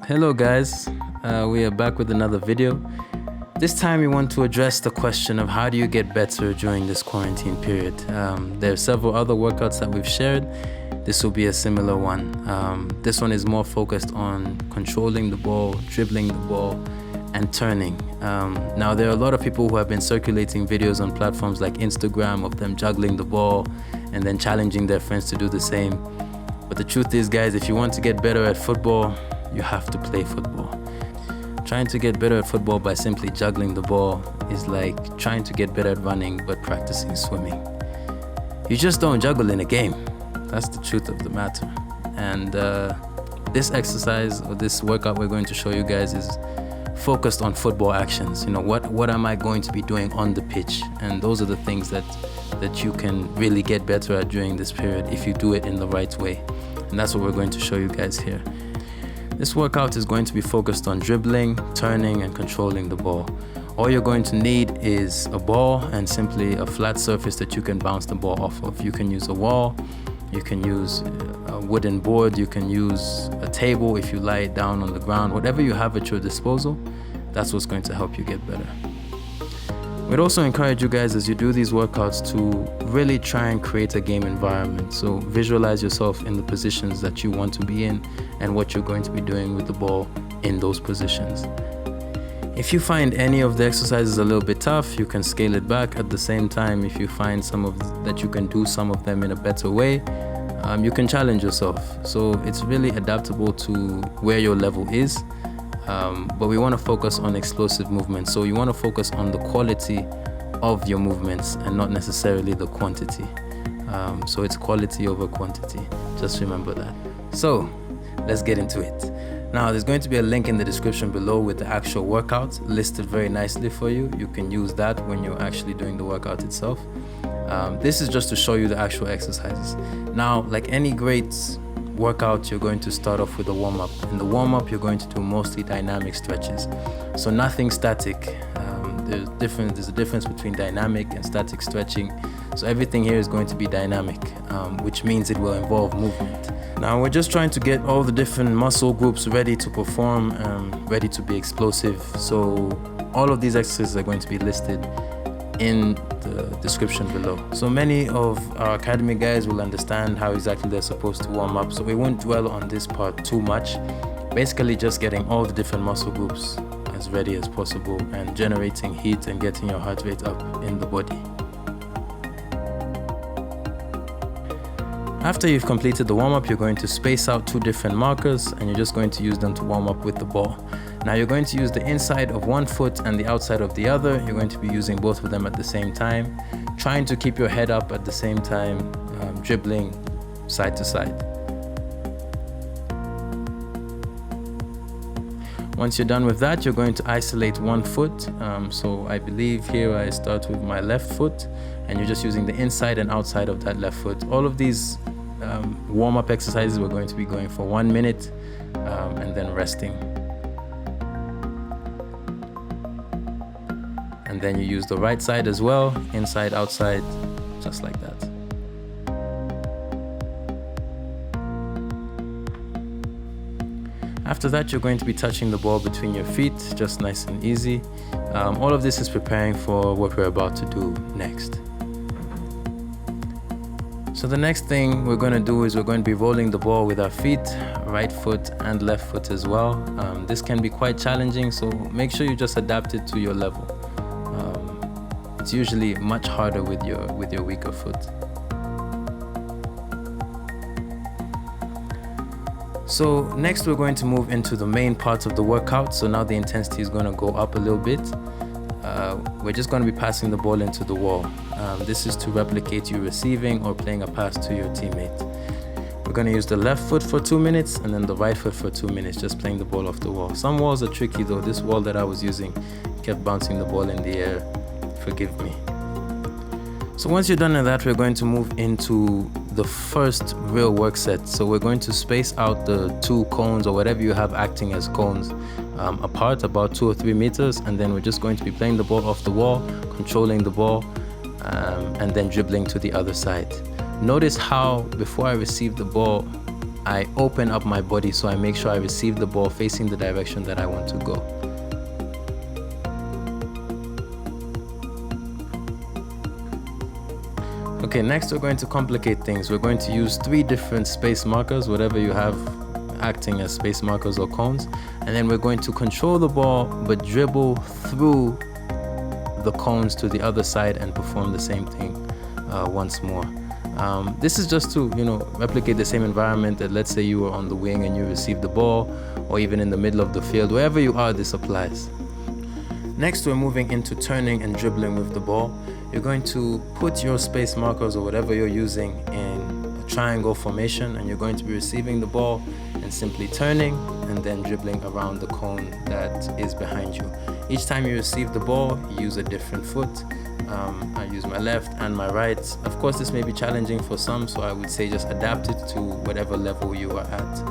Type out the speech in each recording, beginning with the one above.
Hello guys, we are back with another video. This time we want to address the question of how do you get better during this quarantine period. There are several other workouts that we've shared. This will be a similar one. This one is more focused on controlling the ball, dribbling the ball, and turning. Now there are a lot of people who have been circulating videos on platforms like Instagram of them juggling the ball and then challenging their friends to do the same. But the truth is, guys, if you want to get better at football, you have to play football. Trying to get better at football by simply juggling the ball is like trying to get better at running but practicing swimming. You just don't juggle in a game. That's the truth of the matter. And this exercise or this workout we're going to show you guys is focused on football actions. You know, what am I going to be doing on the pitch? And those are the things that you can really get better at during this period if you do it in the right way. And that's what we're going to show you guys here. This workout is going to be focused on dribbling, turning, and controlling the ball. All you're going to need is a ball and simply a flat surface that you can bounce the ball off of. You can use a wall, you can use a wooden board, you can use a table if you lie it down on the ground. Whatever you have at your disposal, that's what's going to help you get better. We'd also encourage you guys as you do these workouts to really try and create a game environment. So visualize yourself in the positions that you want to be in and what you're going to be doing with the ball in those positions. If you find any of the exercises a little bit tough, you can scale it back. At the same time, if you find that you can do some of them in a better way, you can challenge yourself. So it's really adaptable to where your level is. But we want to focus on explosive movements. So you want to focus on the quality of your movements and not necessarily the quantity. So it's quality over quantity. Just remember that. So let's get into it. Now there's going to be a link in the description below with the actual workout listed very nicely for you. You can use that when you're actually doing the workout itself. This is just to show you the actual exercises. Now, like any great workout, you're going to start off with a warm-up. In the warm-up, you're going to do mostly dynamic stretches, so nothing static. There's a difference between dynamic and static stretching, so everything here is going to be dynamic, which means it will involve movement. Now we're just trying to get all the different muscle groups ready to perform, ready to be explosive. So all of these exercises are going to be listed in the description below. So many of our academy guys will understand how exactly they're supposed to warm up, so we won't dwell on this part too much. Basically just getting all the different muscle groups as ready as possible and generating heat and getting your heart rate up in the body. After you've completed the warm-up, you're going to space out two different markers and you're just going to use them to warm up with the ball. Now you're going to use the inside of one foot and the outside of the other. You're going to be using both of them at the same time, trying to keep your head up at the same time, dribbling side to side. Once you're done with that, you're going to isolate one foot. So I believe here I start with my left foot and you're just using the inside and outside of that left foot. All of these warm-up exercises we're going to be going for 1 minute and then resting. And then you use the right side as well, inside, outside, just like that. After that, you're going to be touching the ball between your feet, just nice and easy. All of this is preparing for what we're about to do next. So the next thing we're going to do is we're going to be rolling the ball with our feet, right foot and left foot as well. This can be quite challenging, so make sure you just adapt it to your level. It's usually much harder with your weaker foot. So next we're going to move into the main parts of the workout. So now the intensity is going to go up a little bit. We're just going to be passing the ball into the wall. This is to replicate you receiving or playing a pass to your teammate. We're going to use the left foot for 2 minutes and then the right foot for 2 minutes, just playing the ball off the wall. Some walls are tricky though. This wall that I was using kept bouncing the ball in the air. Forgive me. So once you're done with that, we're going to move into the first real work set. So we're going to space out the two cones or whatever you have acting as cones apart about 2 or 3 meters, and then we're just going to be playing the ball off the wall, controlling the ball, and then dribbling to the other side. Notice how before I receive the ball, I open up my body, so I make sure I receive the ball facing the direction that I want to go. Okay, next we're going to complicate things. We're going to use 3 different space markers, whatever you have acting as space markers or cones, and then we're going to control the ball but dribble through the cones to the other side and perform the same thing once more. This is just to, replicate the same environment that, let's say you were on the wing and you received the ball, or even in the middle of the field. Wherever you are, this applies. Next, we're moving into turning and dribbling with the ball. You're going to put your space markers or whatever you're using in a triangle formation, and you're going to be receiving the ball and simply turning and then dribbling around the cone that is behind you. Each time you receive the ball, you use a different foot. I use my left and my right. Of course, this may be challenging for some, so I would say just adapt it to whatever level you are at.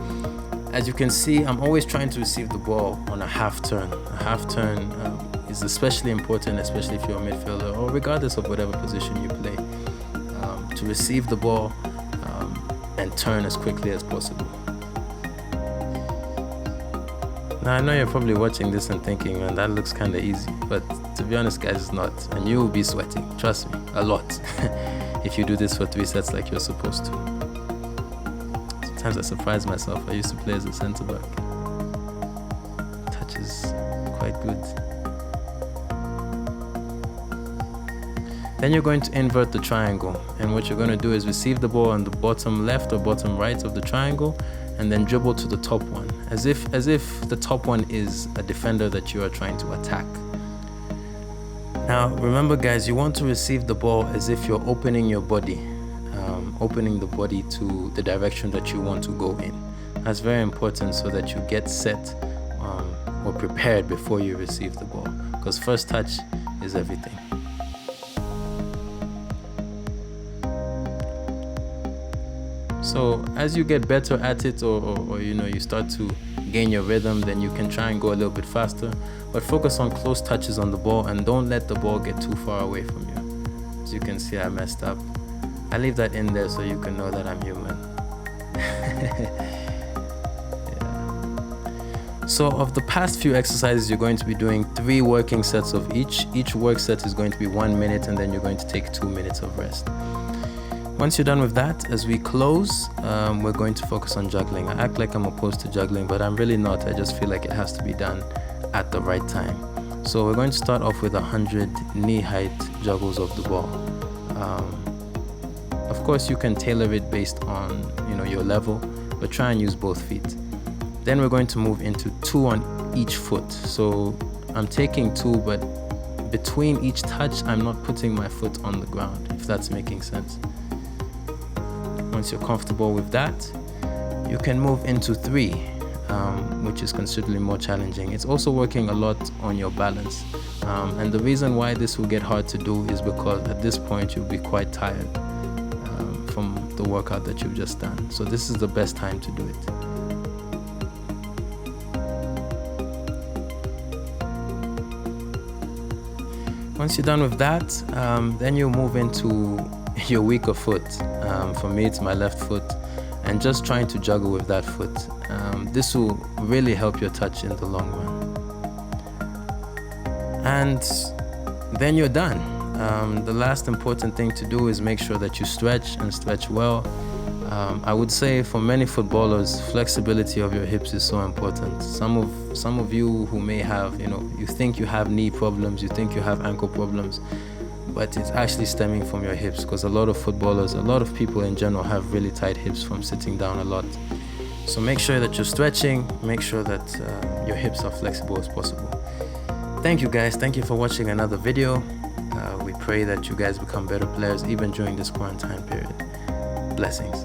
As you can see, I'm always trying to receive the ball on a half turn. A half turn is especially important, especially if you're a midfielder or regardless of whatever position you play, to receive the ball and turn as quickly as possible. Now, I know you're probably watching this and thinking, man, that looks kind of easy, but to be honest, guys, it's not, and you will be sweating, trust me, a lot, if you do this for 3 sets like you're supposed to. Sometimes I surprise myself. I used to play as a centre back. Touch is quite good. Then you're going to invert the triangle, and what you're going to do is receive the ball on the bottom left or bottom right of the triangle, and then dribble to the top one, as if the top one is a defender that you are trying to attack. Now remember, guys, you want to receive the ball as if you're opening your body, opening the body to the direction that you want to go in. That's very important, so that you get set or prepared before you receive the ball, because first touch is everything. So as you get better at it, or you start to gain your rhythm, then you can try and go a little bit faster, but focus on close touches on the ball and don't let the ball get too far away from you. As you can see, I messed up. I leave that in there so you can know that I'm human. Yeah. So of the past few exercises, you're going to be doing 3 working sets of each. Each work set is going to be 1 minute, and then you're going to take 2 minutes of rest. Once you're done with that, as we close, we're going to focus on juggling. I act like I'm opposed to juggling, but I'm really not. I just feel like it has to be done at the right time. So we're going to start off with 100 knee-height juggles of the ball. Of course, you can tailor it based on your level, but try and use both feet. Then we're going to move into 2 on each foot. So I'm taking 2, but between each touch, I'm not putting my foot on the ground, if that's making sense. Once you're comfortable with that, you can move into 3, which is considerably more challenging. It's also working a lot on your balance. And the reason why this will get hard to do is because at this point you'll be quite tired from the workout that you've just done. So this is the best time to do it. Once you're done with that, then you'll move into your weaker foot. For me, it's my left foot, and just trying to juggle with that foot. This will really help your touch in the long run. And then you're done. The last important thing to do is make sure that you stretch and stretch well. I would say for many footballers, flexibility of your hips is so important. Some of you who may have, you think you have knee problems, you think you have ankle problems, but it's actually stemming from your hips, because a lot of footballers, a lot of people in general have really tight hips from sitting down a lot. So make sure that you're stretching, make sure that your hips are flexible as possible. Thank you, guys. Thank you for watching another video. We pray that you guys become better players even during this quarantine period. Blessings.